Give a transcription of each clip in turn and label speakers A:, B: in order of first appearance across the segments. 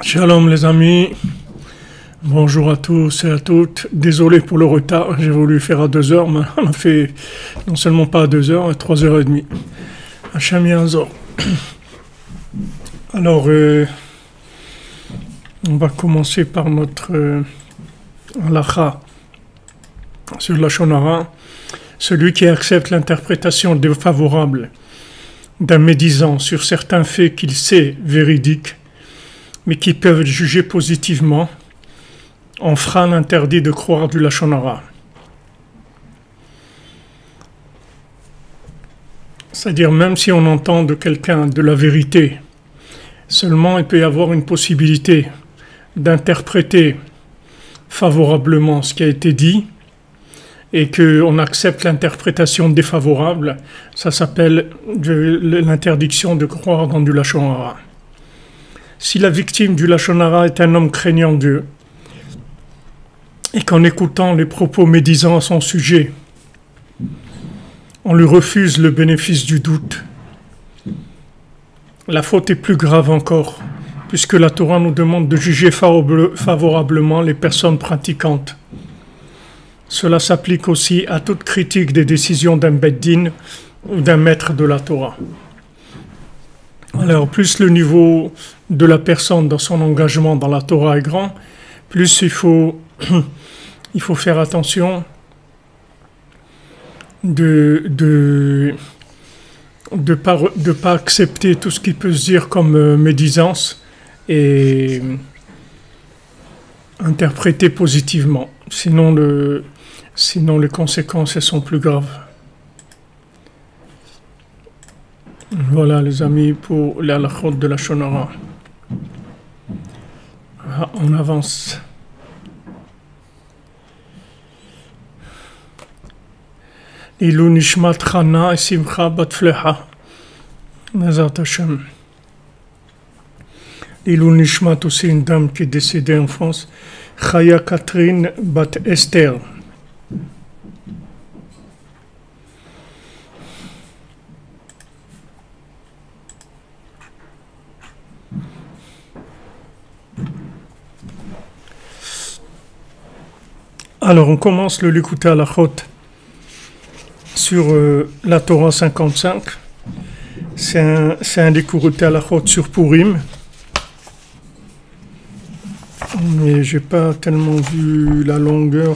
A: Shalom les amis, bonjour à tous et à toutes. Désolé pour le retard, j'ai voulu faire à 2 heures, mais on a fait non seulement pas à 2 heures, à 3h30. Hachem Yazor. Alors, on va commencer par notre halakha sur la Shonara. Celui qui accepte l'interprétation défavorable d'un médisant sur certains faits qu'il sait véridiques, mais qui peuvent juger positivement, on fera l'interdit de croire du Lachon Hara. C'est-à-dire, même si on entend de quelqu'un de la vérité, seulement il peut y avoir une possibilité d'interpréter favorablement ce qui a été dit, et qu'on accepte l'interprétation défavorable, ça s'appelle l'interdiction de croire dans du Lachon Hara. Si la victime du Lachon Hara est un homme craignant Dieu, et qu'en écoutant les propos médisants à son sujet, on lui refuse le bénéfice du doute, la faute est plus grave encore, puisque la Torah nous demande de juger favorablement les personnes pratiquantes. Cela s'applique aussi à toute critique des décisions d'un Beddin ou d'un maître de la Torah. Alors, plus le niveau de la personne dans son engagement dans la Torah est grand, plus il faut faire attention de pas accepter tout ce qui peut se dire comme médisance et interpréter positivement. Sinon les conséquences elles sont plus graves. Voilà les amis pour la halachot de la Shonara. On avance. Ilou nishmat Chana et Simcha bat Fleha. Nazar Hashem. Ilou nishmat aussi une dame qui est décédée en France. Chaya Catherine bat Esther. Alors, on commence le Likutei Halachot sur la Torah 55. C'est un Likutei Halachot sur Purim. Mais j'ai pas tellement vu la longueur.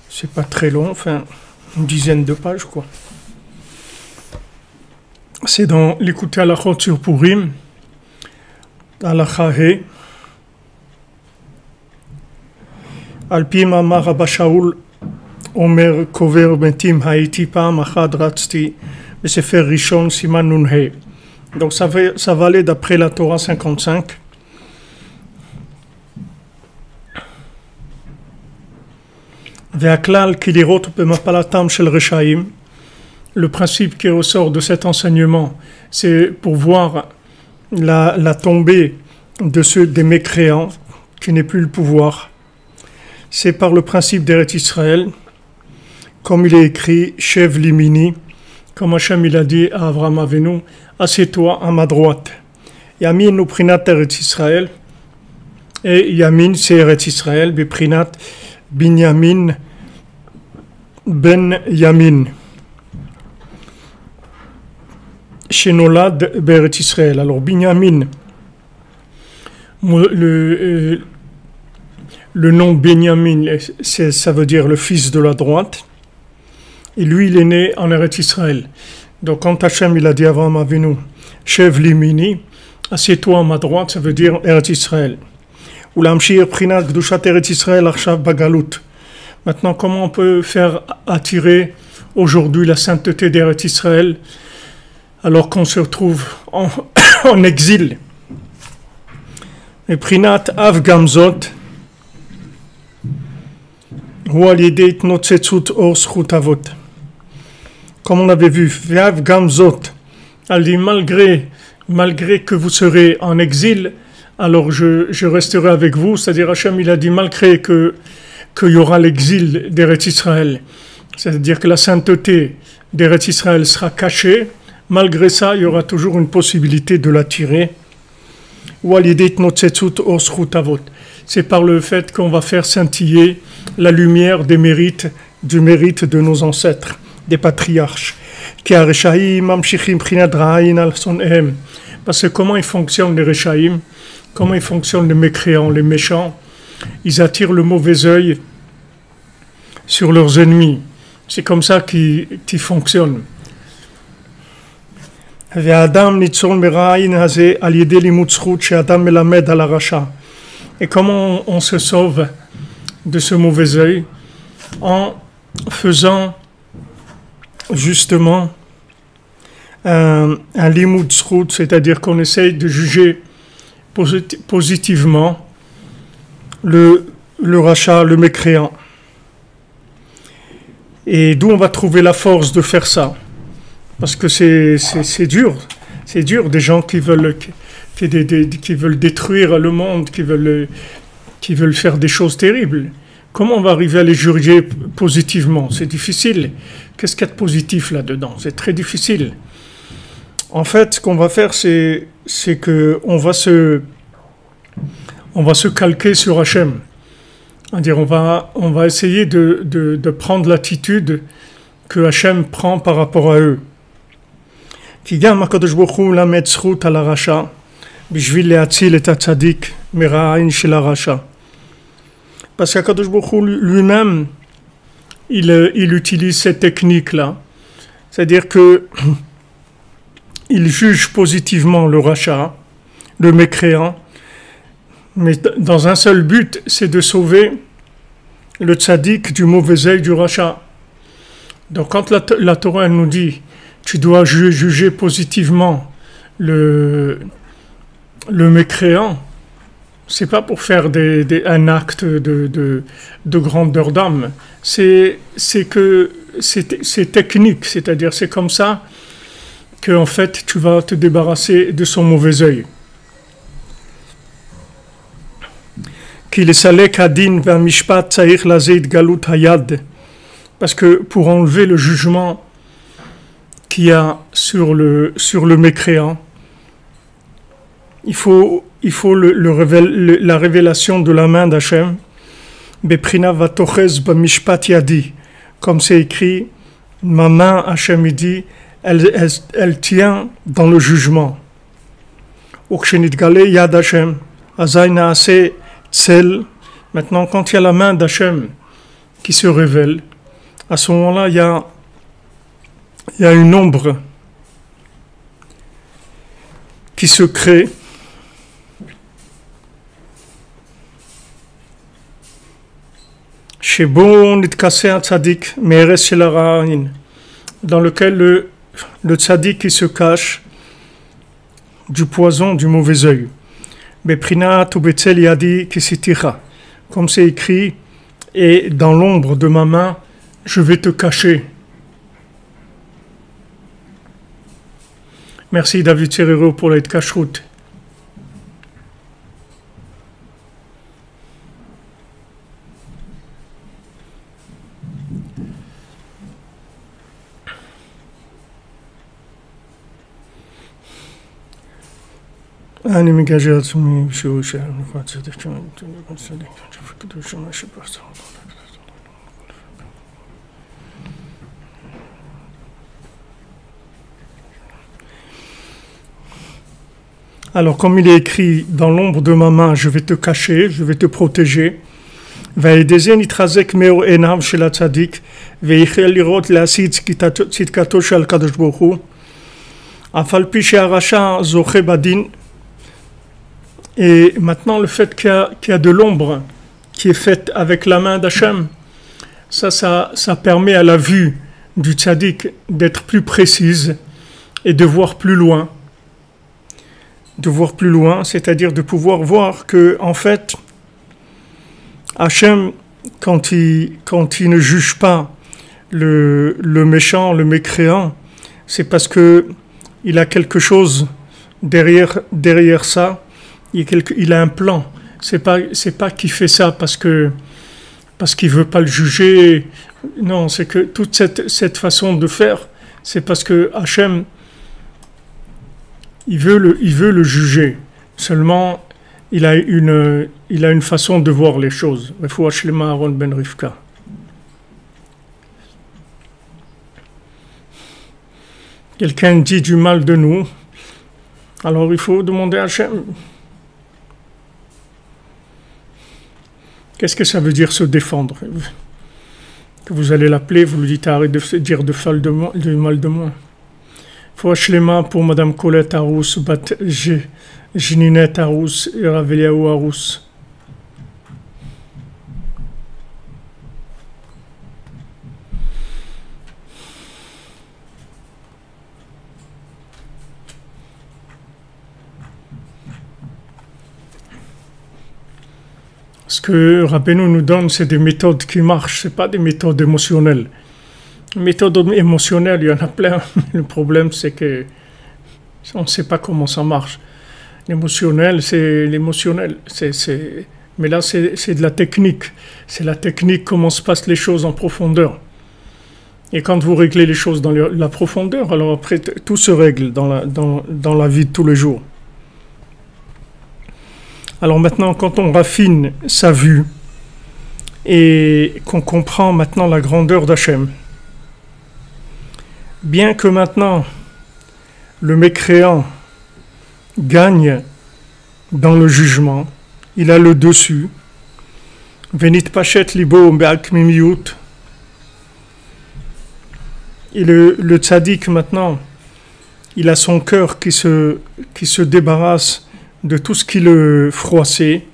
A: C'est pas très long, enfin, une dizaine de pages, quoi. C'est dans Likutei Halachot sur Purim, Halakha He. Al-pi ma'amar Rabba Shaul Omer kover bentim haïti pa'am achad ratzti besefer rishon siman nun he. Donc ça va aller d'après la Torah 55. Ve'aklal ki lirot b'mapalatam shel reshaim. Le principe qui ressort de cet enseignement, c'est pour voir la tombée des mécréants, qui n'est plus le pouvoir. C'est par le principe d'Eretz Israël, comme il est écrit, Shev Limini, comme Hachem il a dit à Avraham Avinu, assieds-toi à ma droite. Yamin ou Prinat Eretz Israël, et Yamin c'est Eretz Israël, Beprinat Binyamin Ben Yamin. Shenolad Beret Israël. Alors Binyamin, le nom Benyamin, ça veut dire le fils de la droite. Et lui, il est né en Eretz Israël. Donc quand Hachem il a dit avant Avinu, Shev Limini, assieds-toi à ma droite, ça veut dire Eretz Israël. Ou l'amshir prinat gdushat Eretz Israël arshav bagalut. Maintenant, comment on peut faire attirer aujourd'hui la sainteté d'Eretz Israël alors qu'on se retrouve en exil? Et Prinat Av Gamzot, comme on avait vu, Av Gamzot, elle dit malgré que vous serez en exil, alors je resterai avec vous. C'est-à-dire Hachem il a dit malgré qu'il y aura l'exil d'Eretz Israël, c'est-à-dire que la sainteté d'Eretz Israël sera cachée, malgré ça, il y aura toujours une possibilité de la tirer. C'est par le fait qu'on va faire scintiller la lumière du mérite de nos ancêtres, des patriarches. Parce que comment ils fonctionnent les Réchaïm, comment ils fonctionnent les mécréants, les méchants, ils attirent le mauvais œil sur leurs ennemis. C'est comme ça qu'ils fonctionnent. Et comment on se sauve de ce mauvais œil? En faisant justement un limud zchut, c'est-à-dire qu'on essaye de juger positivement le rachat, le mécréant. Et d'où on va trouver la force de faire ça? Parce que c'est dur. C'est dur, des gens qui veulent détruire le monde, qui veulent faire des choses terribles. Comment on va arriver à les juger positivement? C'est difficile. Qu'est-ce qu'il y a de positif là-dedans? C'est très difficile. En fait, ce qu'on va faire, c'est qu'on va se calquer sur Hachem. C'est-à-dire, on va essayer de prendre l'attitude que Hachem prend par rapport à eux. Parce qu'Akadosh Baruch Hu lui-même, il utilise cette technique-là. C'est-à-dire que il juge positivement le rachat, le mécréant, mais dans un seul but, c'est de sauver le tzaddik du mauvais œil du rachat. Donc quand la Torah nous dit tu dois juger positivement le mécréant, c'est pas pour faire un acte de grandeur d'âme, c'est technique, c'est-à-dire c'est comme ça que en fait tu vas te débarrasser de son mauvais œil. Parce que pour enlever le jugement qu'il y a sur le mécréant, il faut la révélation de la main d'Hachem, comme c'est écrit, ma main, Hachem dit, elle tient dans le jugement. Maintenant, quand il y a la main d'Hachem qui se révèle, à ce moment-là, il y a une ombre qui se crée. Dans lequel le tzaddik qui se cache du poison du mauvais œil. Comme c'est écrit, et dans l'ombre de ma main, je vais te cacher. Merci David Serrero pour l'aide cacheroute. אני מגשר עצמי שהוא שאר נפרד צדק Alors, comme il est écrit dans l'ombre de ma main, je vais te cacher, je vais te protéger. וידזן יתחזק מאור עיניו של הצדיק ויחל לראות להשיא צדקתו של הקדוש ברוך הוא אף על פי שהרשע זוכה בדין. Et maintenant, le fait qu'il y a de l'ombre qui est faite avec la main d'Hachem, ça permet à la vue du tzaddik d'être plus précise et de voir plus loin. De voir plus loin, c'est-à-dire de pouvoir voir que, en fait, Hachem, quand il ne juge pas le méchant, le mécréant, c'est parce que il a quelque chose derrière ça. Il a un plan. C'est pas qu'il fait ça parce qu'il veut pas le juger Non, c'est que toute cette façon de faire, c'est parce que Hachem, il veut le juger. Seulement, il a une façon de voir les choses. Refoua shlema Aaron ben Rivka. Quelqu'un dit du mal de nous, alors il faut demander à Hachem. Qu'est-ce que ça veut dire se défendre? Que vous allez l'appeler, vous lui dites arrête de dire du mal de moi. Faut Shlema pour Madame Colette Arous, Bat Jninet Arous et Raveliaou Arous. Ce que Rabbeinu nous donne, c'est des méthodes qui marchent, c'est pas des méthodes émotionnelles. Les méthodes émotionnelles, il y en a plein. Le problème, c'est que on ne sait pas comment ça marche. L'émotionnel, c'est l'émotionnel. Mais là, c'est de la technique. C'est la technique, comment se passent les choses en profondeur. Et quand vous réglez les choses dans la profondeur, alors après, tout se règle dans la vie de tous les jours. Alors maintenant, quand on raffine sa vue et qu'on comprend maintenant la grandeur d'Hachem, bien que maintenant le mécréant gagne dans le jugement, il a le dessus, Venit Pachet Libo Be'akmimiyut, et le tzaddik maintenant, il a son cœur qui se débarrasse de tout ce qui le froissait.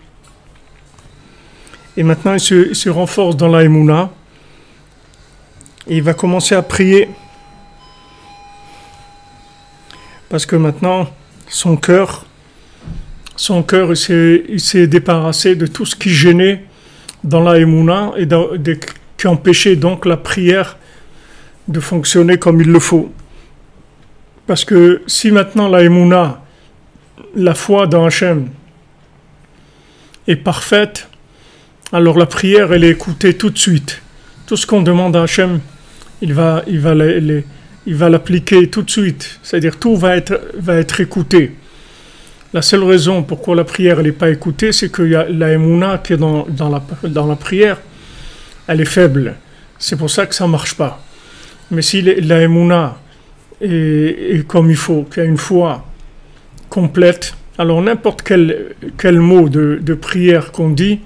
A: Et maintenant, il se renforce dans la Emouna. Et il va commencer à prier. Parce que maintenant, son cœur, il s'est débarrassé de tout ce qui gênait dans la Emouna et qui empêchait donc la prière de fonctionner comme il le faut. Parce que si maintenant la Emouna, la foi dans Hachem est parfaite, alors la prière, elle est écoutée tout de suite. Tout ce qu'on demande à Hachem, il va l'appliquer tout de suite. C'est-à-dire tout va être écouté. La seule raison pourquoi la prière n'est pas écoutée, c'est que la Emouna qui est dans la prière, elle est faible. C'est pour ça que ça ne marche pas. Mais si la Emouna est comme il faut, qu'il y a une foi complète, alors n'importe quel mot de prière qu'on dit,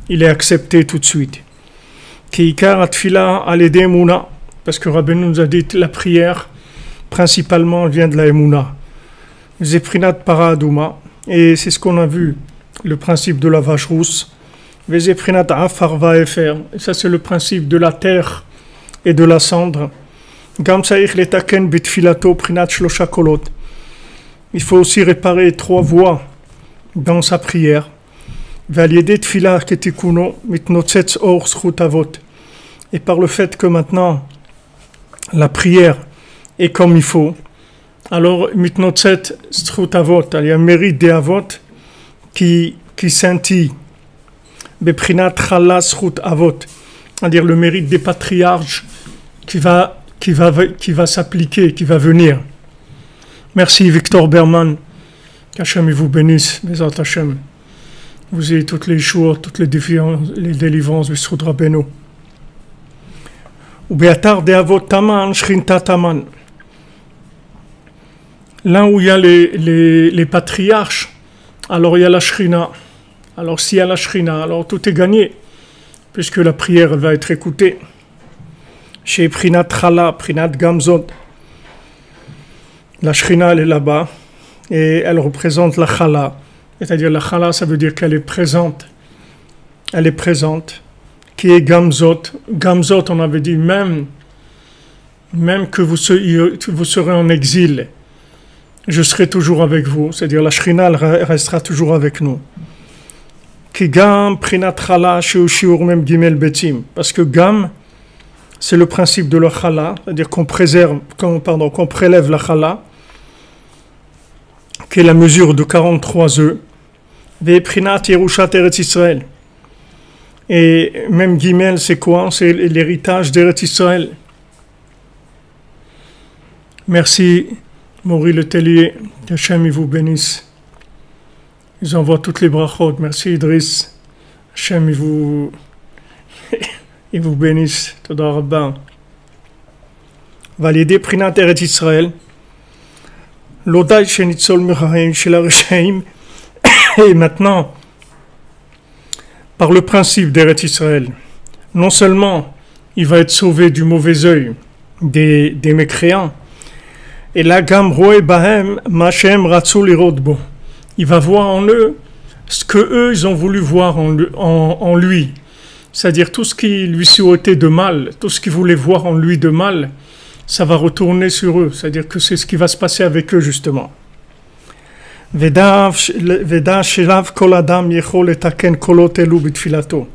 A: il est accepté tout de suite. Kiikar atfila alede emuna, parce que Rabbeinu nous a dit la prière principalement vient de la emuna. Zeprinat paradouma, et c'est ce qu'on a vu, le principe de la vache rousse. Vezeprinat afar vaefer, et ça c'est le principe de la terre et de la cendre. Gam saich letaken bitfilato prinat shlosha kolot. Il faut aussi réparer 3 voies dans sa prière. Et par le fait que maintenant la prière est comme il faut, alors il y a un mérite des avot qui scintille. C'est-à-dire le mérite des patriarches qui va s'appliquer, qui va venir. Merci Victor Berman, qu'Hachem vous bénisse, Bezat Hachem. Vous ayez toutes les jours, toutes les délivrances, Bissoud Rabbeinu. Ou Beatar de Avot Taman, Shrinta Taman. Là où il y a les patriarches, alors il y a la Shrina. Alors s'il y a la Shrina, alors tout est gagné, puisque la prière va être écoutée. Chez Prinat Chala, Prinat Gamzod. La Shrina, elle est là-bas, et elle représente la Chala. C'est-à-dire la Chala, ça veut dire qu'elle est présente. Elle est présente. Qui est Gamzot. Gamzot, on avait dit, même que vous serez en exil, je serai toujours avec vous. C'est-à-dire la Shrina, elle restera toujours avec nous. Qui Gam, Prinat Chala, Shiur même Gimel Betim. Parce que Gam, c'est le principe de la Chala, c'est-à-dire qu'on prélève la Chala, qui est la mesure de 43 œufs, Veprinat Yerushat Eretz Israël. Et même Gimel, c'est quoi? C'est l'héritage d'Eretz Israël. Merci, Maury Letellier. Hachem, il vous bénisse. Ils envoient toutes les brachot. Merci, Idriss. Hachem, il vous bénisse. Toda Rabba. Validé Prinat Eretz Israël. L'odai shenitzol miraim shel hareshaim. Et maintenant, par le principe d'Eretz Israël, non seulement il va être sauvé du mauvais œil des mécréants, et là, gam roe bahem machem ratzul irodbo. Il va voir en eux ce que eux ils ont voulu voir en lui, c'est-à-dire tout ce qui lui souhaitait de mal, tout ce qu'ils voulaient voir en lui de mal, ça va retourner sur eux, c'est-à-dire que c'est ce qui va se passer avec eux justement. Veda shelav kol adam yechol letaken kolot elu b'tfilato.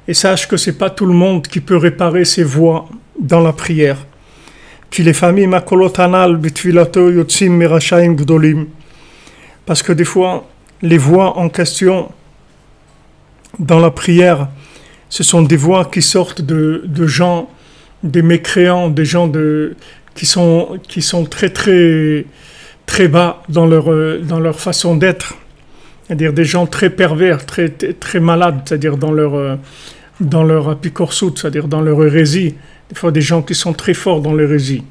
A: Et sache que c'est pas tout le monde qui peut réparer ses voix dans la prière. Parce que des fois, les voix en question dans la prière, ce sont des voix qui sortent de gens, des mécréants, des gens qui sont très très très bas dans leur façon d'être, c'est-à-dire des gens très pervers, très très malades, c'est-à-dire dans leur apicorsout, c'est-à-dire dans leur hérésie. Des fois, des gens qui sont très forts dans l'hérésie.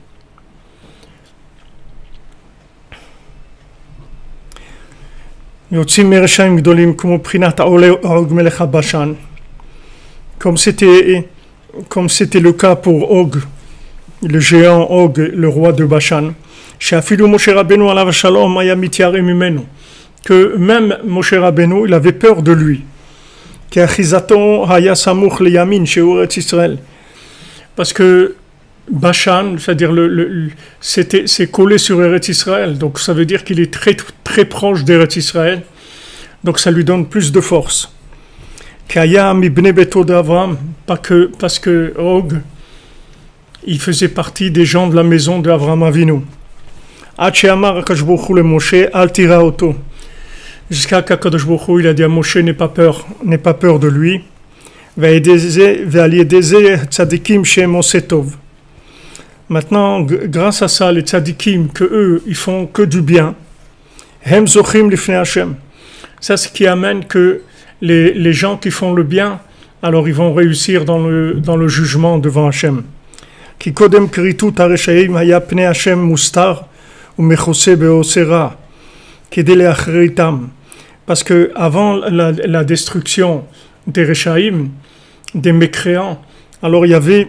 A: Comme c'était le cas pour Og, le géant Og, le roi de Bashan, que même Moshe Rabbeinu, il avait peur de lui. Parce que Bashan, c'est-à-dire c'est collé sur Eretz Israël, donc ça veut dire qu'il est très très proche d'Eretz Israël, donc ça lui donne plus de force. Parce que Og, il faisait partie des gens de la maison d'Avraham Avinu. Jusqu'à qu'Akadosh Baruch Hu, il a dit à Moshe, n'aie pas peur de lui. Maintenant, grâce à ça, les tzadikim, que eux, ils font que du bien. Hem zochim lifnei Hashem. Ça, ce qui amène que les gens qui font le bien, alors ils vont réussir dans le jugement devant Hashem. Ki kodem kritut hareshaim haya pnei Hashem mustar umechose beosera kedei leachritam. Parce que avant la destruction des Reshaïm, des mécréants, alors il y avait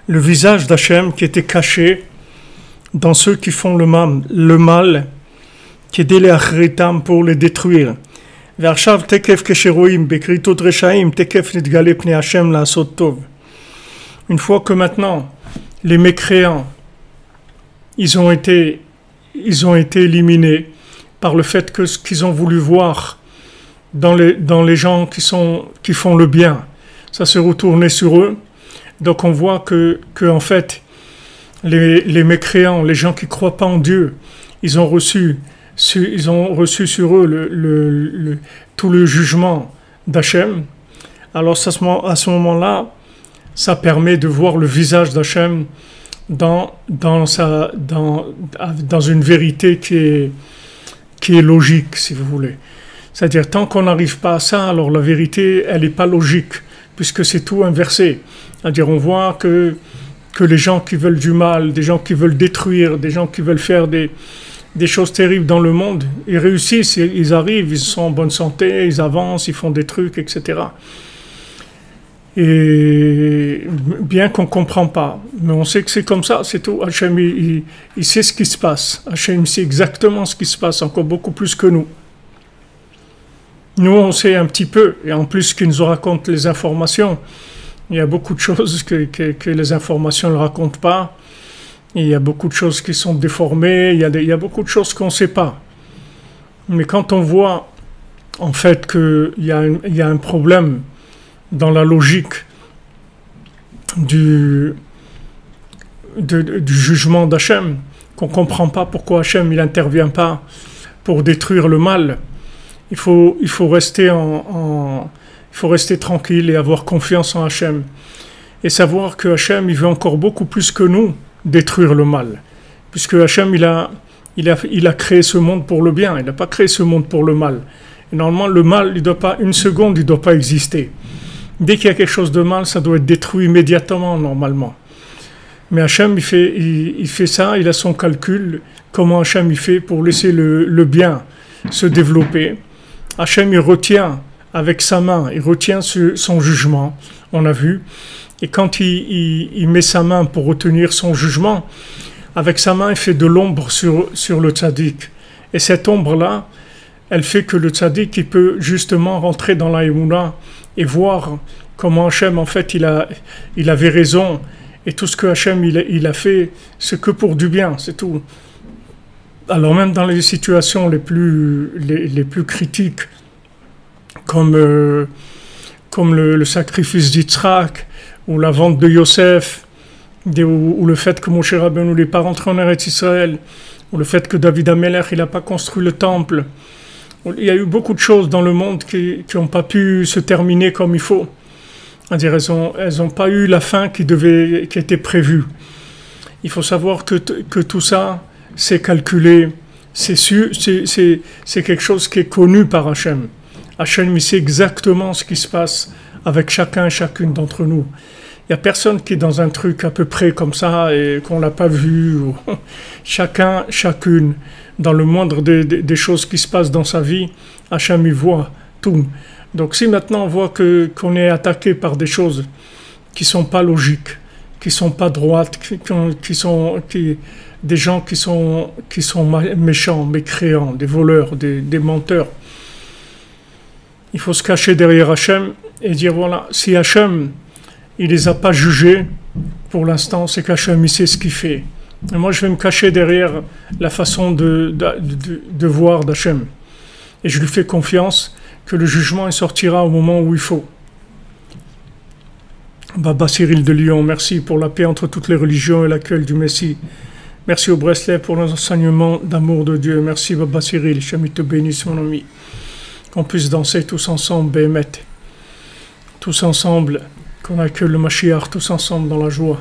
A: le visage d'Hachem qui était caché dans ceux qui font le mal, qui est délé achritam pour les détruire. Ve'arshav tekef kesheroim bekritot reshaim tekef nitgale pnei Hashem la'asot tov. Une fois que maintenant les mécréants ils ont été éliminés par le fait que ce qu'ils ont voulu voir dans les gens qui font le bien, ça s'est retourné sur eux. Donc on voit que en fait les mécréants, les gens qui croient pas en Dieu, ils ont reçu sur eux tout le jugement d'Hachem. Alors à ce moment-là, ça permet de voir le visage d'Hachem dans une vérité qui est logique, si vous voulez. C'est-à-dire, tant qu'on n'arrive pas à ça, alors la vérité, elle n'est pas logique, puisque c'est tout inversé. C'est-à-dire, on voit que les gens qui veulent du mal, des gens qui veulent détruire, des gens qui veulent faire des choses terribles dans le monde, ils réussissent, ils arrivent, ils sont en bonne santé, ils avancent, ils font des trucs, etc. Et bien qu'on ne comprend pas, mais on sait que c'est comme ça, c'est tout. Hachem, il sait ce qui se passe. Hachem sait exactement ce qui se passe, encore beaucoup plus que nous. Nous, on sait un petit peu, et en plus qu'il nous raconte les informations, il y a beaucoup de choses que les informations ne racontent pas, il y a beaucoup de choses qui sont déformées, il y a beaucoup de choses qu'on ne sait pas. Mais quand on voit, en fait, qu'il y a un problème dans la logique du jugement d'Hachem, qu'on ne comprend pas pourquoi Hachem il n'intervient pas pour détruire le mal, il faut rester Il faut rester tranquille et avoir confiance en Hachem. Et savoir que Hachem, il veut encore beaucoup plus que nous détruire le mal. Puisque Hachem, il a créé ce monde pour le bien. Il n'a pas créé ce monde pour le mal. Et normalement, le mal, il doit pas, une seconde, il ne doit pas exister. Dès qu'il y a quelque chose de mal, ça doit être détruit immédiatement, normalement. Mais Hachem, il fait ça, il a son calcul. Comment Hachem, il fait pour laisser le bien se développer. Hachem, il retient avec sa main, il retient son jugement, on a vu. Et quand il met sa main pour retenir son jugement, avec sa main, il fait de l'ombre sur le tzaddik. Et cette ombre-là, elle fait que le tzaddik, il peut justement rentrer dans la Emouna et voir comment Hachem, en fait, il avait raison. Et tout ce que Hachem, il a fait, c'est que pour du bien, c'est tout. Alors même dans les situations les plus critiques, comme le sacrifice d'Yitzhak, ou la vente de Yosef, ou le fait que Moshe Rabbeinu n'est pas rentré en Eretz Israël, ou le fait que David Amelech il n'a pas construit le temple. Il y a eu beaucoup de choses dans le monde qui n'ont pas pu se terminer comme il faut. C'est-à-dire elles n'ont pas eu la fin qui était prévue. Il faut savoir que tout ça, c'est calculé, c'est quelque chose qui est connu par Hachem. Hachem, il sait exactement ce qui se passe avec chacun et chacune d'entre nous. Il n'y a personne qui est dans un truc à peu près comme ça et qu'on ne l'a pas vu. Chacun, chacune, dans le moindre des choses qui se passent dans sa vie, Hachem, il voit tout. Donc si maintenant on voit qu'on est attaqué par des choses qui ne sont pas logiques, qui ne sont pas droites, des gens qui sont méchants, mécréants, des voleurs, des menteurs, il faut se cacher derrière Hachem et dire voilà, si Hachem il les a pas jugés pour l'instant, c'est qu'Hachem il sait ce qu'il fait. Et moi je vais me cacher derrière la façon de voir d'Hachem. Et je lui fais confiance que le jugement il sortira au moment où il faut. Baba Cyril de Lyon, merci pour la paix entre toutes les religions et l'accueil du Messie. Merci au Breslev pour l'enseignement d'amour de Dieu. Merci Baba Cyril, Hachem te bénisse mon ami. Qu'on puisse danser tous ensemble, Béhémet. Tous ensemble, qu'on accueille le Mashiach, tous ensemble dans la joie.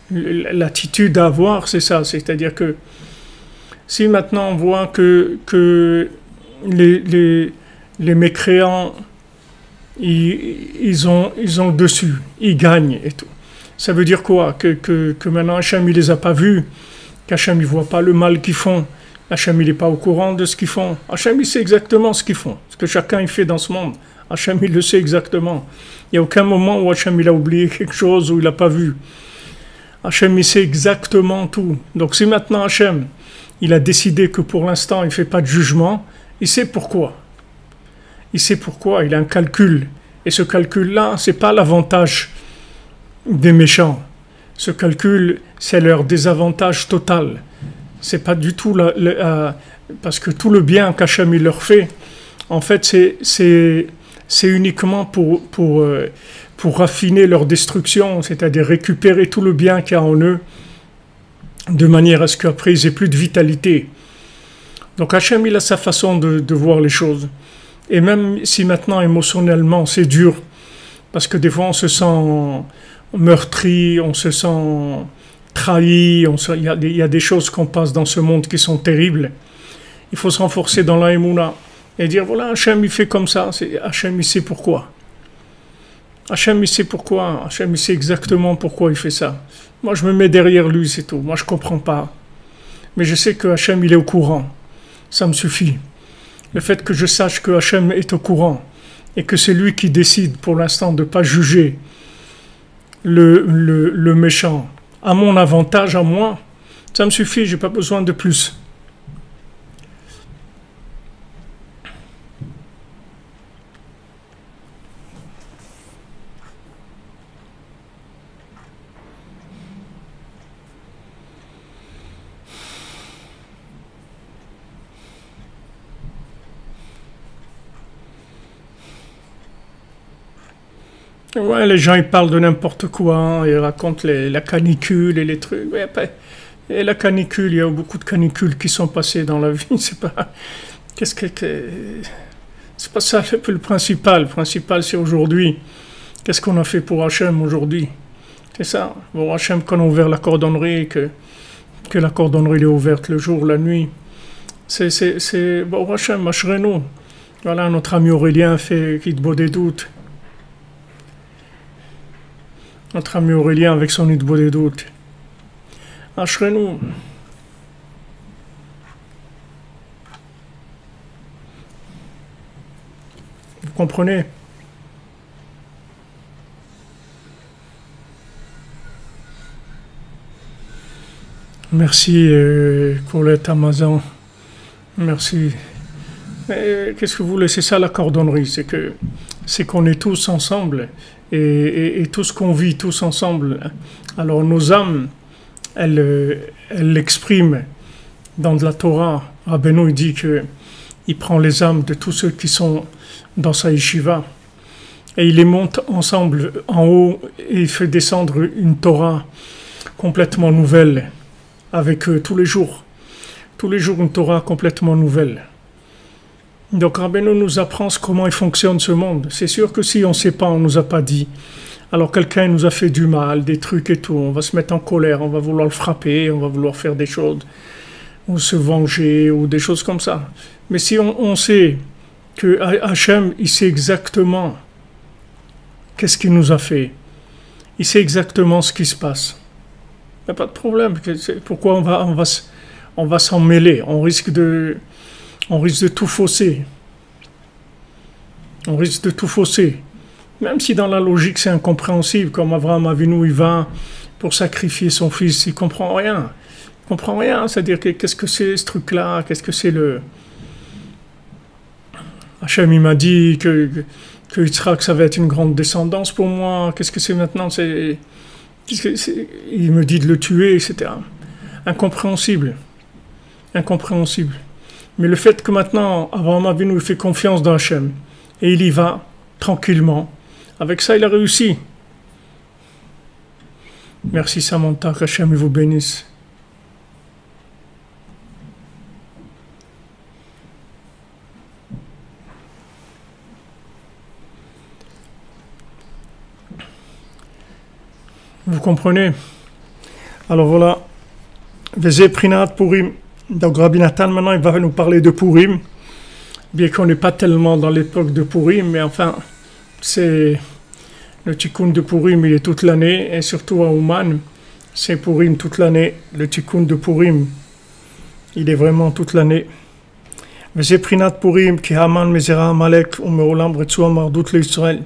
A: L'attitude à avoir, c'est ça. C'est-à-dire que si maintenant on voit que les mécréants, ils ont le dessus, ils gagnent et tout. Ça veut dire quoi? Que maintenant Hachem, il les a pas vus, qu'Hachem, il voit pas le mal qu'ils font. Hachem, il n'est pas au courant de ce qu'ils font. Hachem, il sait exactement ce qu'ils font. Ce que chacun il fait dans ce monde. Hachem, il le sait exactement. Il n'y a aucun moment où Hachem, il a oublié quelque chose, où il n'a pas vu. Hachem, il sait exactement tout. Donc si maintenant Hachem, il a décidé que pour l'instant, il ne fait pas de jugement, il sait pourquoi. Il sait pourquoi, il a un calcul. Et ce calcul-là, ce n'est pas l'avantage des méchants. Ce calcul, c'est leur désavantage total. C'est pas du tout parce que tout le bien qu'Hachem il leur fait, en fait, c'est uniquement pour raffiner leur destruction, c'est-à-dire récupérer tout le bien qu'il y a en eux, de manière à ce qu'après ils aient plus de vitalité. Donc Hachem il a sa façon de voir les choses. Et même si maintenant émotionnellement c'est dur, parce que des fois on se sent meurtri, on se sent trahi, il y a des choses qu'on passe dans ce monde qui sont terribles. Il faut se renforcer dans la Emouna et dire voilà, Hachem il fait comme ça, Hachem il sait pourquoi. Hachem il sait pourquoi, Hachem il sait exactement pourquoi il fait ça. Moi je me mets derrière lui, c'est tout. Moi je comprends pas. Mais je sais que Hachem il est au courant. Ça me suffit. Le fait que je sache que Hachem est au courant et que c'est lui qui décide pour l'instant de ne pas juger le méchant à mon avantage, à moi, ça me suffit, j'ai pas besoin de plus. Ouais, les gens ils parlent de n'importe quoi, hein, ils racontent la canicule et les trucs. Ouais, et la canicule, il y a beaucoup de canicules qui sont passées dans la vie. C'est pas C'est pas ça le principal. Le principal, c'est aujourd'hui. Qu'est-ce qu'on a fait pour Hachem aujourd'hui? C'est ça. Bon, Hachem, quand on a ouvert la cordonnerie, que la cordonnerie est ouverte le jour, la nuit. C'est bon, Hachem, Ashrenu. Voilà, notre ami Aurélien fait Hitbo des doutes. Notre ami Aurélien avec son Hitbo des doutes. Ashrenu. Vous comprenez? Merci, Colette Amazon. Merci. Mais qu'est-ce que vous voulez? C'est ça la cordonnerie, c'est qu'on est tous ensemble et tout ce qu'on vit tous ensemble. Alors nos âmes, elles l'expriment dans de la Torah. Rabbeinu il dit que il prend les âmes de tous ceux qui sont dans sa yeshiva et il les monte ensemble en haut et il fait descendre une Torah complètement nouvelle avec eux tous les jours une Torah complètement nouvelle. Donc Rabbeinu nous apprend comment il fonctionne ce monde. C'est sûr que si on ne sait pas, on ne nous a pas dit. Alors quelqu'un nous a fait du mal, des trucs et tout, on va se mettre en colère, on va vouloir le frapper, on va vouloir faire des choses, ou se venger, ou des choses comme ça. Mais si on sait que Hachem, il sait exactement qu'est-ce qu'il nous a fait, il sait exactement ce qui se passe. Il n'y a pas de problème. Pourquoi on va s'en mêler? On risque de tout fausser. On risque de tout fausser. Même si dans la logique c'est incompréhensible, comme Abraham Avinu, il va pour sacrifier son fils, il ne comprend rien. Il ne comprend rien, c'est-à-dire qu'est-ce que c'est ce truc-là? Qu'est-ce que c'est le... Hachem, il m'a dit que Yitzhak, ça va être une grande descendance pour moi. Qu'est-ce que c'est maintenant? Il me dit de le tuer, etc. Incompréhensible. Incompréhensible. Mais le fait que maintenant, Abraham Avinu, il fait confiance dans Hachem, et il y va tranquillement, avec ça, il a réussi. Merci Samantha, qu'Hachem vous bénisse. Vous comprenez? Alors voilà, Vezé Prinat Purim. Donc Rabbi Nathan, maintenant, il va nous parler de Purim, bien qu'on n'est pas tellement dans l'époque de Purim, mais enfin, c'est le tikkun de Purim, il est toute l'année, et surtout à Ouman, c'est Purim toute l'année. Le tikkun de Purim, il est vraiment toute l'année. Vezé Prinat Purim, ki Haman mezera Amalek, umeolam retzua mardut l'Israël.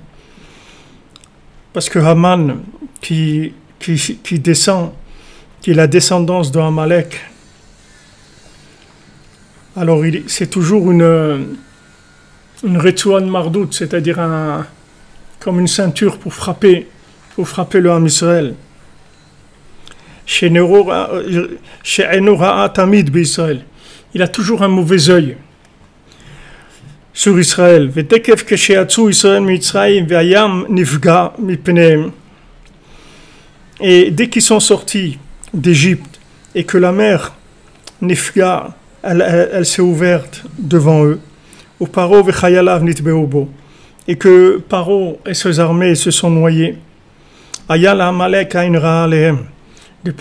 A: Parce que Haman, qui descend, qui est la descendance de Amalek, alors c'est toujours une Retsuan Mardout, c'est-à-dire comme une ceinture pour frapper le Ham Israël. Il a toujours un mauvais œil sur Israël. Et dès qu'ils sont sortis d'Égypte et que la mer Nifga, elle s'est ouverte devant eux, et que Paro et ses armées se sont noyés. Depuis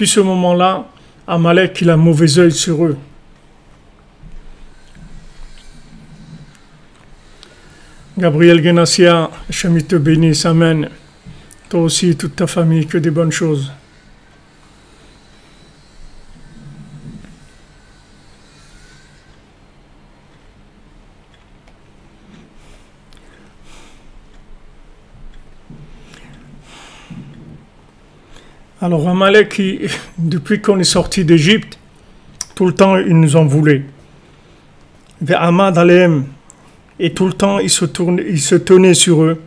A: ce moment-là, Amalek il a un mauvais œil sur eux. Gabriel Genassia, Hachem te bénisse, amen. Toi aussi, toute ta famille, que des bonnes choses. Alors Amalek, depuis qu'on est sorti d'Égypte, tout le temps il nous en voulait. Ve'amad alehem, et tout le temps il se tenait sur eux.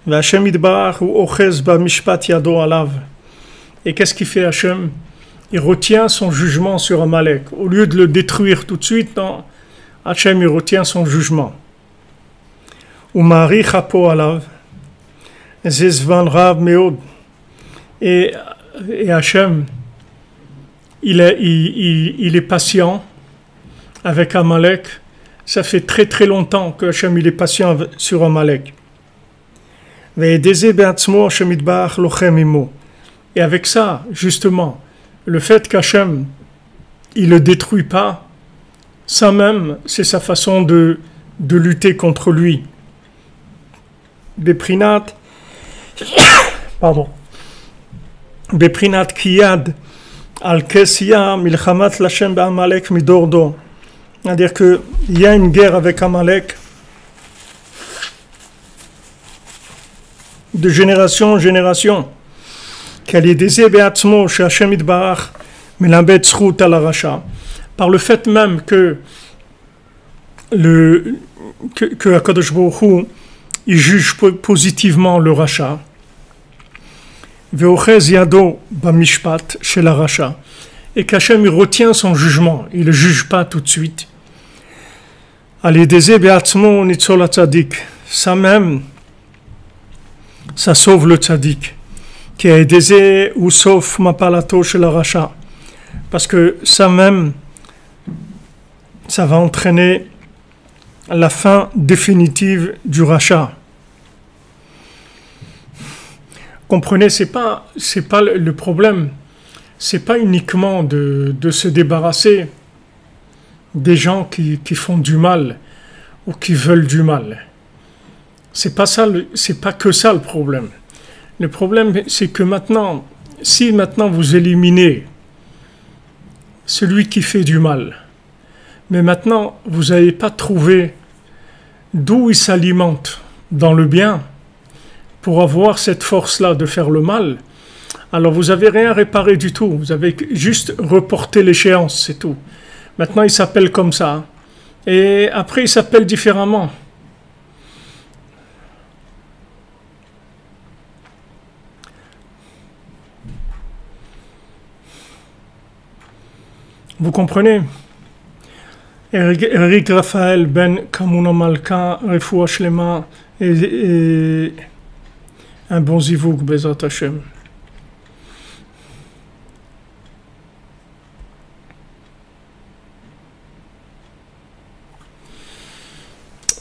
A: Ve'Hashem idbarach hu ochez ba'mishpat yado alav. Et qu'est-ce qu'il fait Hachem? Il retient son jugement sur Amalek. Au lieu de le détruire tout de suite, non, Hachem il retient son jugement. Umari chapo alav, zezvan rav meod. Et Hachem, il est patient avec Amalek Ça fait très très longtemps que Hachem il est patient sur Amalek. Et avec ça, justement, le fait qu'Hachem il ne le détruit pas, ça même, c'est sa façon de lutter contre lui. Beprinat, pardon. Beprinat kiyad al kesiya milchamat l'Hachem b'Amalek midordo. C'est-à-dire qu'il y a une guerre avec Amalek de génération en génération. Qu'elle est désirée be'atzmo chez Hachem itbarach melabed zchut al harasha. Par le fait même que Akadosh Baruch Hu, il juge positivement le rachat. Ve'ochez yado b'mishpat chez la rachat. Et qu'Hachem il retient son jugement, il ne le juge pas tout de suite. Alideze be'atzmo nitzol hatzadik. Ça même, ça sauve le tzaddik. Qui a aidé ou sauf mapalato chez la rachat. Parce que ça même, ça va entraîner la fin définitive du rachat. Comprenez, c'est pas le problème. C'est pas uniquement de se débarrasser des gens qui font du mal ou qui veulent du mal. C'est pas que ça le problème. Le problème, c'est que maintenant, si maintenant vous éliminez celui qui fait du mal, mais maintenant vous n'avez pas trouvé d'où il s'alimente dans le bien pour avoir cette force-là de faire le mal, alors vous n'avez rien réparé du tout. Vous avez juste reporté l'échéance, c'est tout. Maintenant, il s'appelle comme ça. Et après, il s'appelle différemment. Vous comprenez? Eric Raphaël Ben Kamuna Malka, Refoua Shlema et un bon zivouk Bezat Hashem.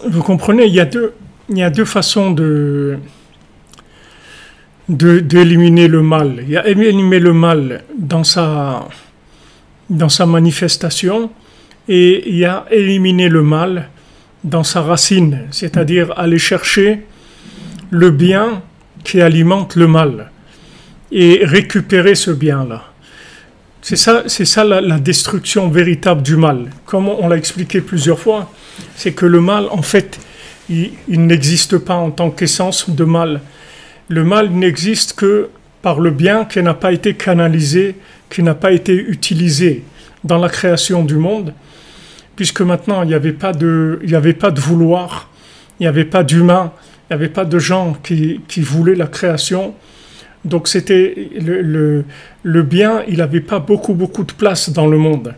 A: Vous comprenez, il y a deux façons d'éliminer le mal. Il y a éliminer le mal dans sa manifestation et il y a éliminer le mal dans sa racine, c'est-à-dire aller chercher le bien qui alimente le mal et récupérer ce bien-là. C'est ça la destruction véritable du mal. Comme on l'a expliqué plusieurs fois, c'est que le mal, en fait, il n'existe pas en tant qu'essence de mal. Le mal n'existe que par le bien qui n'a pas été canalisé, qui n'a pas été utilisé dans la création du monde, puisque maintenant, il n'y avait pas de vouloir, il n'y avait pas d'humains, il n'y avait pas de gens qui voulaient la création. Donc c'était le bien, il n'avait pas beaucoup de place dans le monde.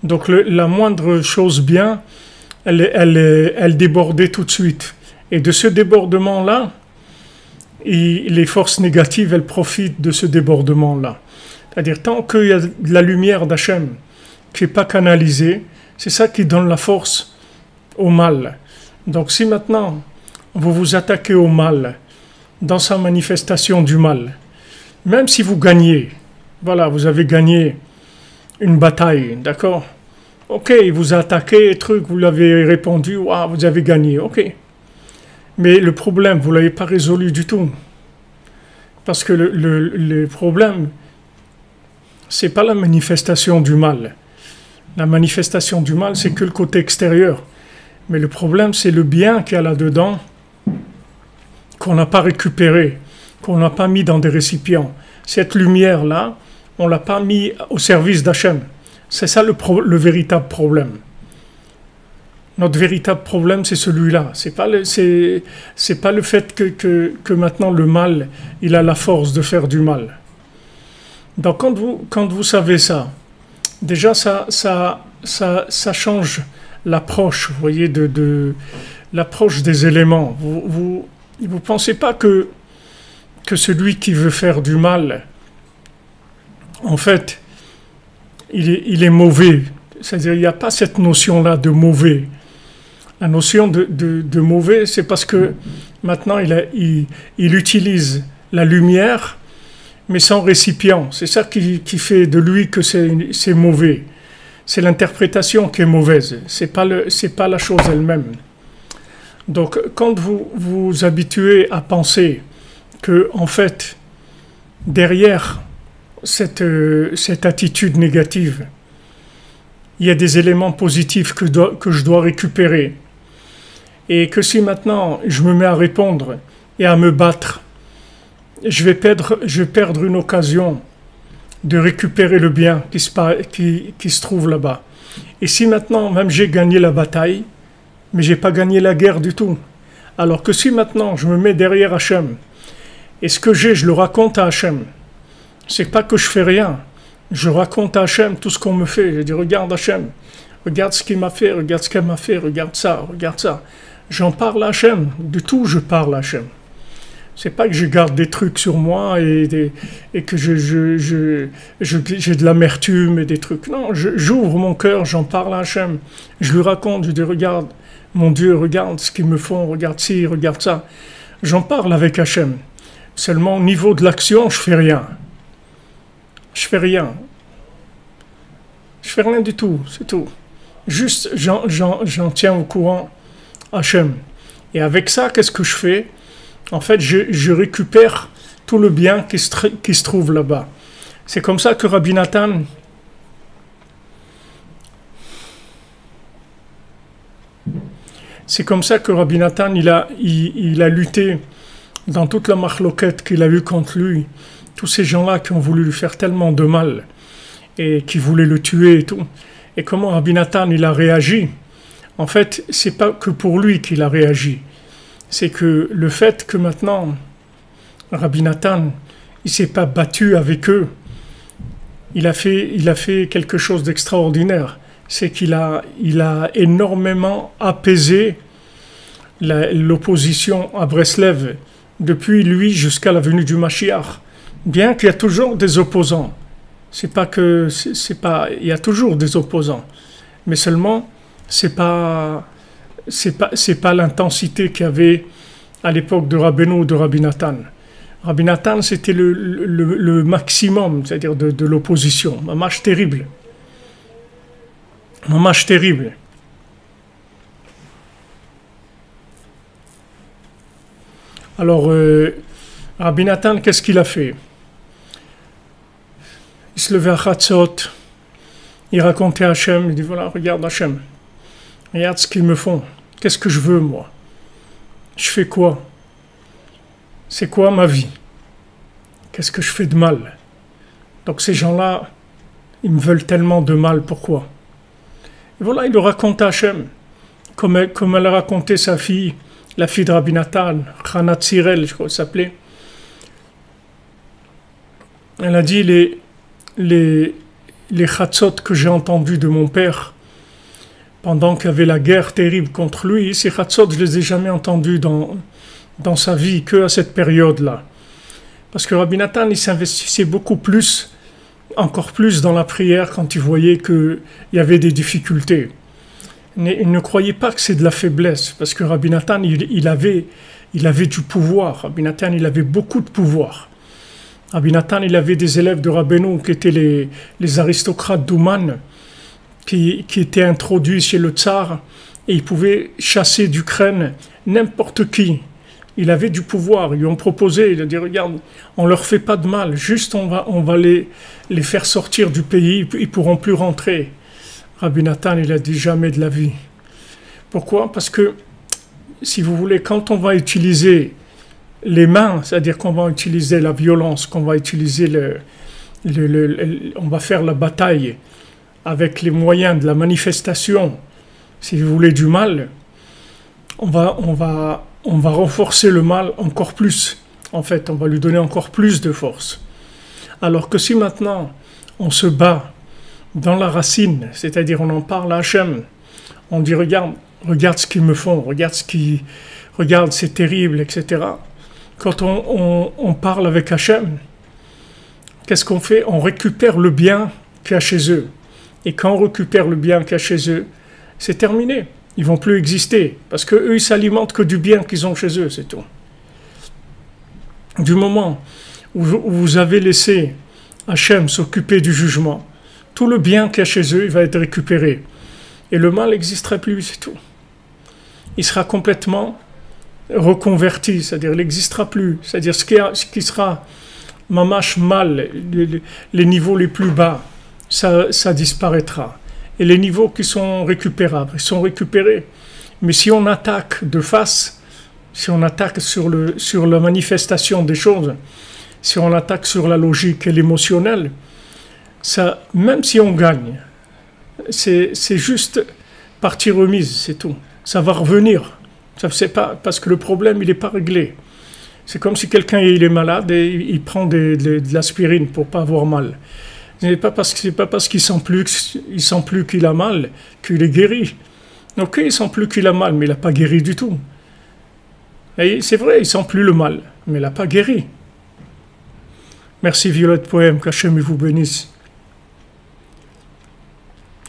A: Donc la moindre chose bien, elle débordait tout de suite. Et de ce débordement-là, les forces négatives, elles profitent de ce débordement-là. C'est-à-dire, tant qu'il y a de la lumière d'Hachem qui n'est pas canalisée, c'est ça qui donne la force au mal. Donc si maintenant, vous vous attaquez au mal, dans sa manifestation du mal, même si vous gagnez, voilà, vous avez gagné une bataille, d'accord? Ok, il vous a attaqué, vous l'avez répondu, wow, vous avez gagné, ok. Mais le problème, vous ne l'avez pas résolu du tout. Parce que le problème, ce n'est pas la manifestation du mal. La manifestation du mal, c'est que le côté extérieur. Mais le problème, c'est le bien qu'il y a là-dedans, qu'on n'a pas récupéré, qu'on n'a pas mis dans des récipients. Cette lumière-là, on ne l'a pas mis au service d'Hachem. C'est ça le véritable problème. Notre véritable problème, c'est celui-là. C'est pas le fait que maintenant le mal, il a la force de faire du mal. Donc quand vous savez ça, déjà ça change l'approche, vous voyez, de l'approche des éléments. Vous pensez pas que celui qui veut faire du mal, en fait, il est mauvais. C'est-à-dire, il n'y a pas cette notion-là de mauvais. La notion de mauvais, c'est parce que maintenant il utilise la lumière, mais sans récipient. C'est ça qui fait de lui que c'est mauvais. C'est l'interprétation qui est mauvaise. C'est pas la chose elle-même. Donc, quand vous vous habituez à penser que, en fait, derrière cette attitude négative, il y a des éléments positifs que je dois récupérer, et que si maintenant je me mets à répondre et à me battre, je vais perdre une occasion de récupérer le bien qui se trouve là-bas. Et si maintenant même j'ai gagné la bataille, mais j'ai pas gagné la guerre du tout. Alors que si maintenant je me mets derrière Hachem, et ce que j'ai, je le raconte à Hachem, c'est pas que je fais rien, je raconte à Hachem tout ce qu'on me fait. Je dis, regarde Hachem, regarde ce qu'il m'a fait, regarde ce qu'elle m'a fait, regarde ça, regarde ça. J'en parle à Hachem, du tout je parle à Hachem. C'est pas que je garde des trucs sur moi et que j'ai de l'amertume et des trucs. Non, j'ouvre mon cœur, j'en parle à Hachem. Je lui raconte, je dis, regarde, mon Dieu, regarde ce qu'ils me font, regarde ci, regarde ça. J'en parle avec Hachem. Seulement au niveau de l'action, je fais rien. Je fais rien. Je fais rien du tout, c'est tout. Juste, j'en tiens au courant Hachem. Et avec ça, qu'est-ce que je fais? En fait, je récupère tout le bien qui se trouve là-bas. C'est comme ça que Rabbi Nathan, il a lutté dans toute la marloquette qu'il a eue contre lui. Tous ces gens-là qui ont voulu lui faire tellement de mal et qui voulaient le tuer et tout. Et comment Rabbi Nathan, il a réagi? En fait, c'est pas que pour lui qu'il a réagi. C'est que le fait que maintenant, Rabbi Nathan, il s'est pas battu avec eux, il a fait quelque chose d'extraordinaire. C'est qu'il a énormément apaisé l'opposition à Breslev, depuis lui jusqu'à la venue du Mashiach. Bien qu'il y a toujours des opposants. Il y a toujours des opposants. Mais seulement, c'est pas l'intensité qu'il y avait à l'époque de Rabbeinu ou de Rabbi Nathan. Rabbi Nathan, c'était le maximum, c'est-à-dire de l'opposition. Mamash terrible. Mamash terrible. Alors, Rabbi Nathan, qu'est-ce qu'il a fait? Il se levait à Chatzot, il racontait à Hachem, il dit, voilà, regarde Hachem, regarde ce qu'ils me font. Qu'est-ce que je veux, moi? Je fais quoi? C'est quoi ma vie? Qu'est-ce que je fais de mal? Donc ces gens-là, ils me veulent tellement de mal, pourquoi? Et voilà, il le raconte à Hachem, comme elle a raconté sa fille, la fille de Rabbi Nathan, Chana Tzirel, je crois qu'elle s'appelait. Elle a dit, les chatzot que j'ai entendus de mon père, pendant qu'il y avait la guerre terrible contre lui, ces chatzot, je ne les ai jamais entendus dans sa vie, que à cette période-là. Parce que Rabbi Nathan, il s'investissait beaucoup plus, encore plus dans la prière quand il voyait qu'il y avait des difficultés. Il ne croyait pas que c'est de la faiblesse, parce que Rabbi Nathan, il avait du pouvoir. Rabbi Nathan, il avait beaucoup de pouvoir. Rabbi Nathan, il avait des élèves de Rabbeinu qui étaient les aristocrates d'Ouman, qui étaient introduits chez le tsar, et ils pouvaient chasser d'Ukraine n'importe qui. Il avait du pouvoir, ils lui ont proposé, il a dit, regarde, on leur fait pas de mal, juste on va les faire sortir du pays, ils pourront plus rentrer. Rabbi Nathan, il a dit, jamais de la vie. Pourquoi? Parce que, si vous voulez, quand on va utiliser les mains, c'est-à-dire qu'on va utiliser la violence, qu'on va utiliser on va faire la bataille avec les moyens de la manifestation, si vous voulez, du mal, on va renforcer le mal encore plus. En fait, on va lui donner encore plus de force. Alors que si maintenant on se bat dans la racine, c'est-à-dire on en parle à Hachem, on dit regarde ce qu'ils me font, regarde c'est terrible, etc. Quand on parle avec Hachem, qu'est-ce qu'on fait? On récupère le bien qu'il y a chez eux. Et quand on récupère le bien qu'il y a chez eux, c'est terminé. Ils vont plus exister. Parce que eux, ils s'alimentent que du bien qu'ils ont chez eux, c'est tout. Du moment où vous avez laissé Hachem s'occuper du jugement, tout le bien qu'il y a chez eux, il va être récupéré. Et le mal n'existerait plus, c'est tout. Il sera complètement reconverti, c'est-à-dire il n'existera plus. C'est-à-dire ce qui sera mamash mal, les niveaux les plus bas, ça disparaîtra. Et les niveaux qui sont récupérables, ils sont récupérés. Mais si on attaque de face, si on attaque sur la manifestation des choses, si on attaque sur la logique et l'émotionnel, ça, même si on gagne, c'est juste partie remise, c'est tout. Ça va revenir. Ça, c'est pas, parce que le problème, il n'est pas réglé. C'est comme si quelqu'un il est malade et il prend de l'aspirine pour pas avoir mal. C'est pas parce qu'il sent plus qu'il a mal qu'il est guéri. Ok, il sent plus qu'il a mal, mais il n'a pas guéri du tout. Et c'est vrai, il sent plus le mal, mais il n'a pas guéri. Merci Violette Poème, qu'Hachem vous bénisse.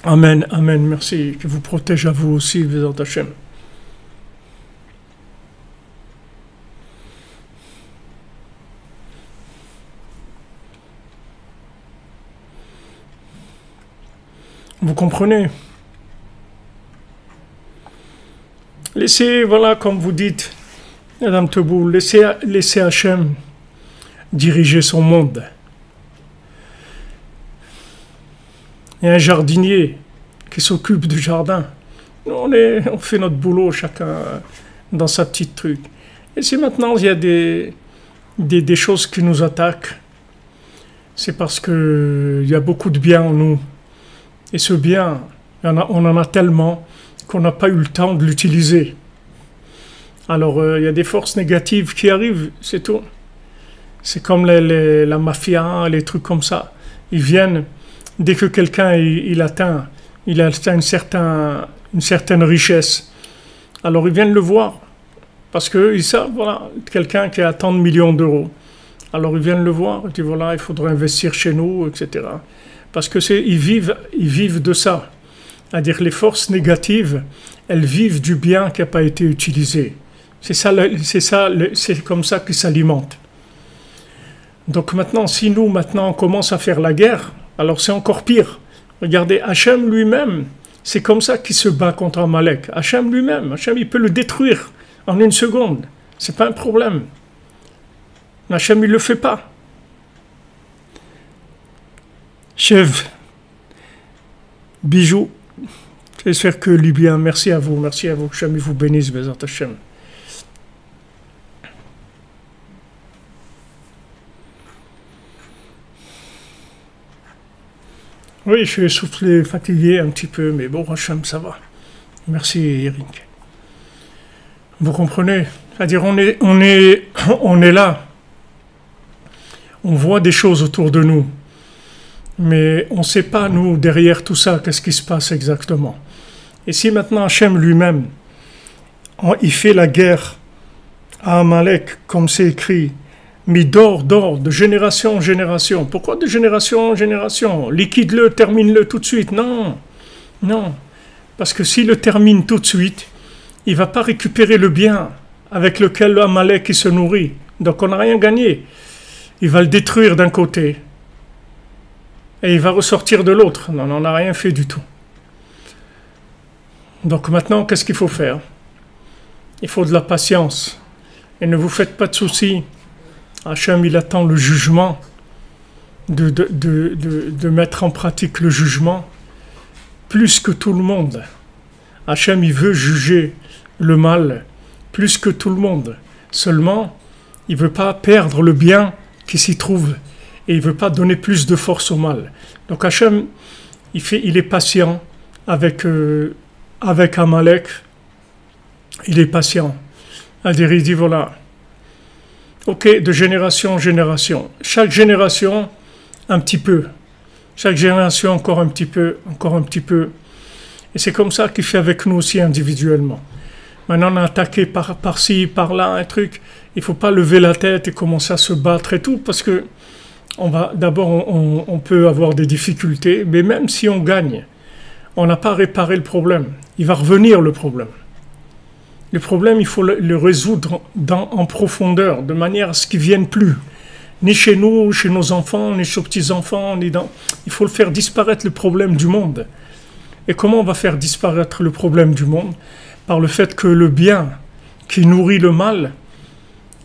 A: Amen, amen, merci. Que vous protège à vous aussi, Bézant Hachem. Vous comprenez? Laissez, voilà, comme vous dites, Madame Teboul, laissez Hachem diriger son monde. Il y a un jardinier qui s'occupe du jardin. Nous, on fait notre boulot, chacun dans sa petite truc. Et si maintenant il y a des choses qui nous attaquent, c'est parce qu'il y a beaucoup de bien en nous. Et ce bien, on en a tellement qu'on n'a pas eu le temps de l'utiliser. Alors, il y a des forces négatives qui arrivent, c'est tout. C'est comme la mafia, les trucs comme ça. Ils viennent, dès que quelqu'un il atteint une certaine richesse, alors ils viennent le voir. Parce qu'ils savent, voilà, quelqu'un qui a tant de millions d'euros. Alors ils viennent le voir, ils disent voilà, il faudrait investir chez nous, etc. Parce que ils vivent de ça. C'est-à-dire les forces négatives, elles vivent du bien qui n'a pas été utilisé. C'est comme ça qu'ils s'alimentent. Donc maintenant, si nous, on commence à faire la guerre, alors c'est encore pire. Regardez, Hachem lui-même, c'est comme ça qu'il se bat contre Amalek. Hachem lui-même, il peut le détruire en une seconde. C'est pas un problème. Hachem, il le fait pas. Chef, bijou, j'espère que Libyen, merci à vous, que Hachem vous bénisse, Bézat Hachem. Oui, je suis essoufflé, fatigué un petit peu, mais bon, Hachem, ça va. Merci, Eric. Vous comprenez? C'est-à-dire, on est là. On voit des choses autour de nous. Mais on ne sait pas, nous, derrière tout ça, qu'est-ce qui se passe exactement. Et si maintenant Hachem lui-même, il fait la guerre à Amalek, comme c'est écrit, Midor, de génération en génération. Pourquoi de génération en génération? Liquide-le, termine-le tout de suite. Non, non. Parce que s'il le termine tout de suite, il ne va pas récupérer le bien avec lequel Amalek se nourrit. Donc on n'a rien gagné. Il va le détruire d'un côté. Et il va ressortir de l'autre. Non, on n'a rien fait du tout. Donc maintenant, qu'est-ce qu'il faut faire? Il faut de la patience. Et ne vous faites pas de soucis. Hachem, il attend le jugement, de mettre en pratique le jugement, plus que tout le monde. Hachem, il veut juger le mal, plus que tout le monde. Seulement, il ne veut pas perdre le bien qui s'y trouve, et il ne veut pas donner plus de force au mal. Donc Hachem, il est patient avec Amalek, il est patient. C'est-à-dire, il dit voilà, ok, de génération en génération. Chaque génération, un petit peu. Chaque génération, encore un petit peu, encore un petit peu. Et c'est comme ça qu'il fait avec nous aussi individuellement. Maintenant, on a attaqué par-ci, par-là, un truc. Il ne faut pas lever la tête et commencer à se battre et tout, parce que on peut avoir des difficultés, mais même si on gagne, on n'a pas réparé le problème. Il va revenir le problème. Le problème, il faut le résoudre en profondeur, de manière à ce qu'il ne vienne plus. Ni chez nous, chez nos enfants, ni chez nos petits-enfants, il faut le faire disparaître le problème du monde. Et comment on va faire disparaître le problème du monde? Par le fait que le bien qui nourrit le mal,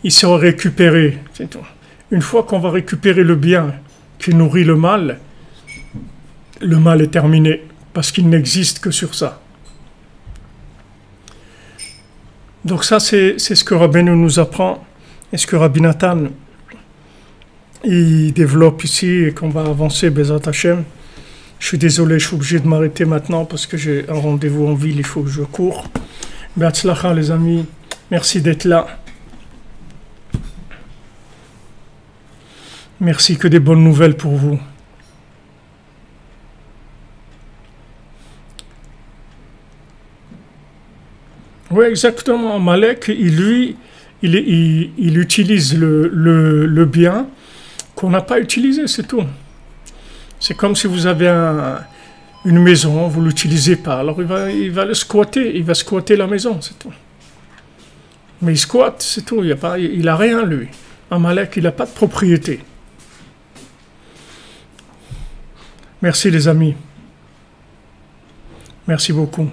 A: il sera récupéré. C'est tout. Une fois qu'on va récupérer le bien qui nourrit le mal est terminé, parce qu'il n'existe que sur ça. Donc ça, c'est ce que Rabbeinu nous apprend, et ce que Rabbi Nathan il développe ici, et qu'on va avancer, Bezrat Hashem. Je suis désolé, je suis obligé de m'arrêter maintenant, parce que j'ai un rendez-vous en ville, il faut que je cours. Be'atzlacha les amis, merci d'être là. Merci, que des bonnes nouvelles pour vous. Oui, exactement. Malek, il utilise le bien qu'on n'a pas utilisé, c'est tout. C'est comme si vous avez une maison, vous ne l'utilisez pas, alors il va le squatter, il va squatter la maison, c'est tout. Mais il squatte, c'est tout, il n'a rien, lui. Amalek, il n'a pas de propriété. Merci les amis. Merci beaucoup.